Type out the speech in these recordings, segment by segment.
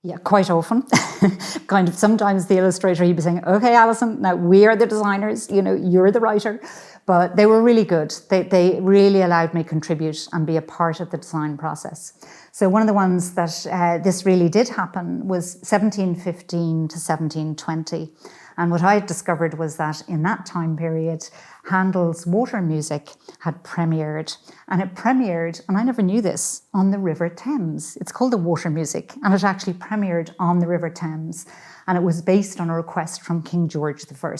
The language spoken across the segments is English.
Yeah, quite often. Kind of sometimes the illustrator, he'd be saying, okay, Alison, now we are the designers, you're the writer. But they were really good. They really allowed me contribute and be a part of the design process. So one of the ones that this really did happen was 1715 to 1720. And what I had discovered was that in that time period, Handel's Water Music had premiered. And it premiered, and I never knew this, on the River Thames. It's called the Water Music, and it actually premiered on the River Thames. And it was based on a request from King George I.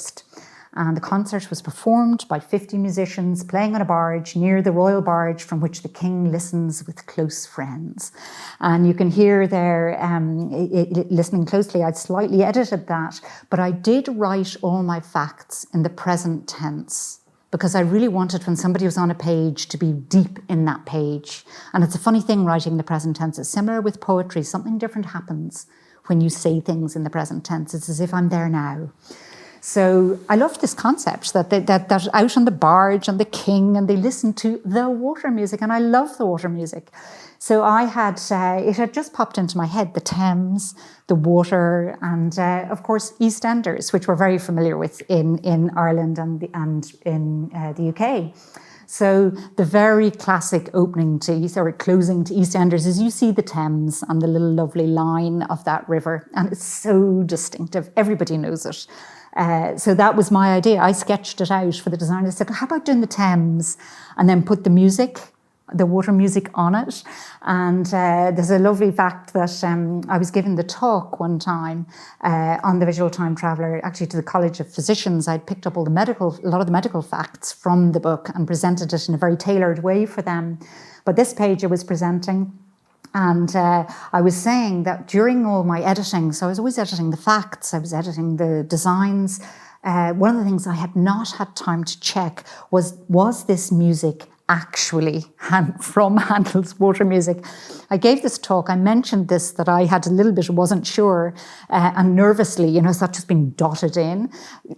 And the concert was performed by 50 musicians playing on a barge near the royal barge from which the king listens with close friends. And you can hear there, listening closely, I'd slightly edited that, but I did write all my facts in the present tense because I really wanted when somebody was on a page to be deep in that page. And it's a funny thing writing in the present tense. It's similar with poetry. Something different happens when you say things in the present tense. It's as if I'm there now. So I loved this concept that out on the barge and the king, and they listened to the water music, and I love the water music. So I had, it had just popped into my head, the Thames, the water, and of course EastEnders, which we're very familiar with in Ireland and in the UK. So the very classic opening to, or closing to EastEnders is you see the Thames and the little lovely line of that river, and it's so distinctive. Everybody knows it. So that was my idea. I sketched it out for the designer. I said, how about doing the Thames and then put the music, the water music on it? And there's a lovely fact that I was given the talk one time on the Visual Time Traveller, actually to the College of Physicians. I'd picked up a lot of the medical facts from the book and presented it in a very tailored way for them. But this page I was presenting, and I was saying that during all my editing, so I was always editing the facts, I was editing the designs. One of the things I had not had time to check was this music actually from Handel's Water Music. I gave this talk, I mentioned this, that I had a little bit, wasn't sure, and nervously, it's not just being dotted in.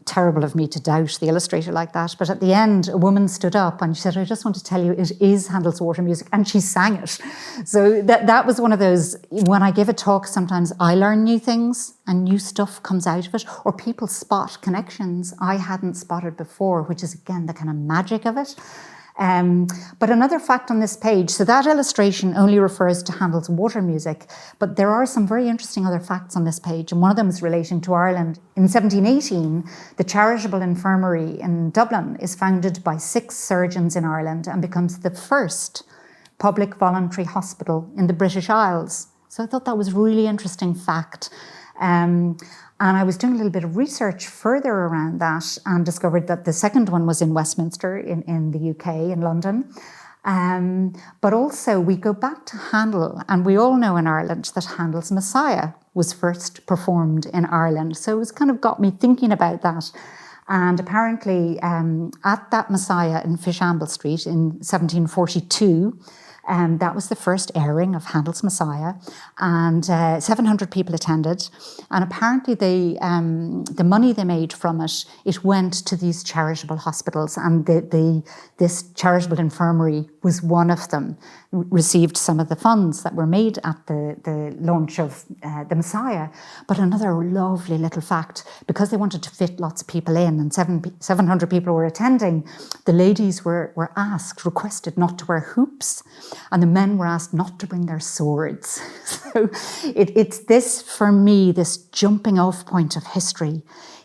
Terrible of me to doubt the illustrator like that. But at the end, a woman stood up and she said, I just want to tell you, it is Handel's Water Music, and she sang it. So that was one of those, when I give a talk, sometimes I learn new things and new stuff comes out of it, or people spot connections I hadn't spotted before, which is, again, the kind of magic of it. But another fact on this page, so that illustration only refers to Handel's Water Music, but there are some very interesting other facts on this page, and one of them is relating to Ireland. In 1718, the Charitable Infirmary in Dublin is founded by 6 surgeons in Ireland and becomes the first public voluntary hospital in the British Isles. So I thought that was a really interesting fact. And I was doing a little bit of research further around that and discovered that the second one was in Westminster in the UK, in London. But also we go back to Handel, and we all know in Ireland that Handel's Messiah was first performed in Ireland. So it's kind of got me thinking about that. And apparently at that Messiah in Fishamble Street in 1742, that was the first airing of Handel's Messiah, and 700 people attended. And apparently the money they made from it went to these charitable hospitals, and this charitable infirmary was one of them, received some of the funds that were made at the launch of the Messiah. But another lovely little fact, because they wanted to fit lots of people in, and 700 people were attending, the ladies were requested not to wear hoops, and the men were asked not to bring their swords. So it's this, for me, this jumping off point of history.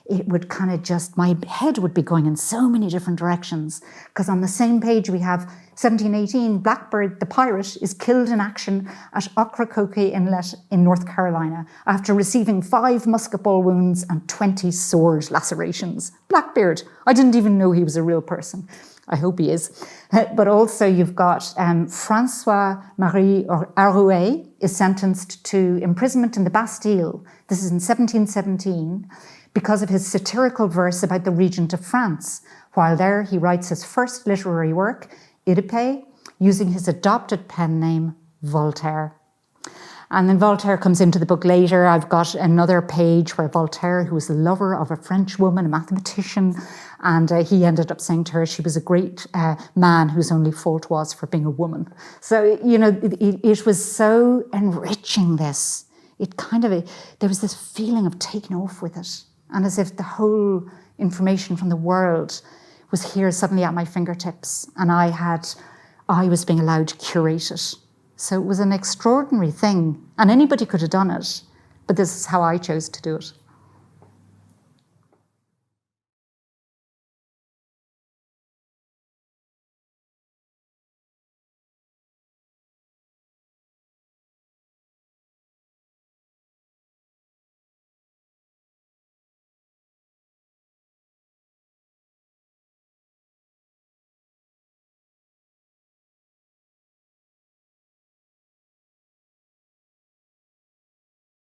It would kind of just, my head would be going in so many different directions, because on the same page we have 1718, Blackbird the pirate is killed in action at Ocracoke Inlet in North Carolina after receiving 5 musket ball wounds and 20 sword lacerations. Blackbeard, I didn't even know he was a real person. I hope he is. But also you've got François-Marie Arouet is sentenced to imprisonment in the Bastille. This is in 1717 because of his satirical verse about the regent of France. While there, he writes his first literary work, Oedipe, using his adopted pen name, Voltaire. And then Voltaire comes into the book later. I've got another page where Voltaire, who was the lover of a French woman, a mathematician, and he ended up saying to her she was a great man whose only fault was for being a woman. So, it was so enriching, this. there was this feeling of taking off with it, and as if the whole information from the world was here suddenly at my fingertips, and I was being allowed to curate it. So it was an extraordinary thing, and anybody could have done it, but this is how I chose to do it.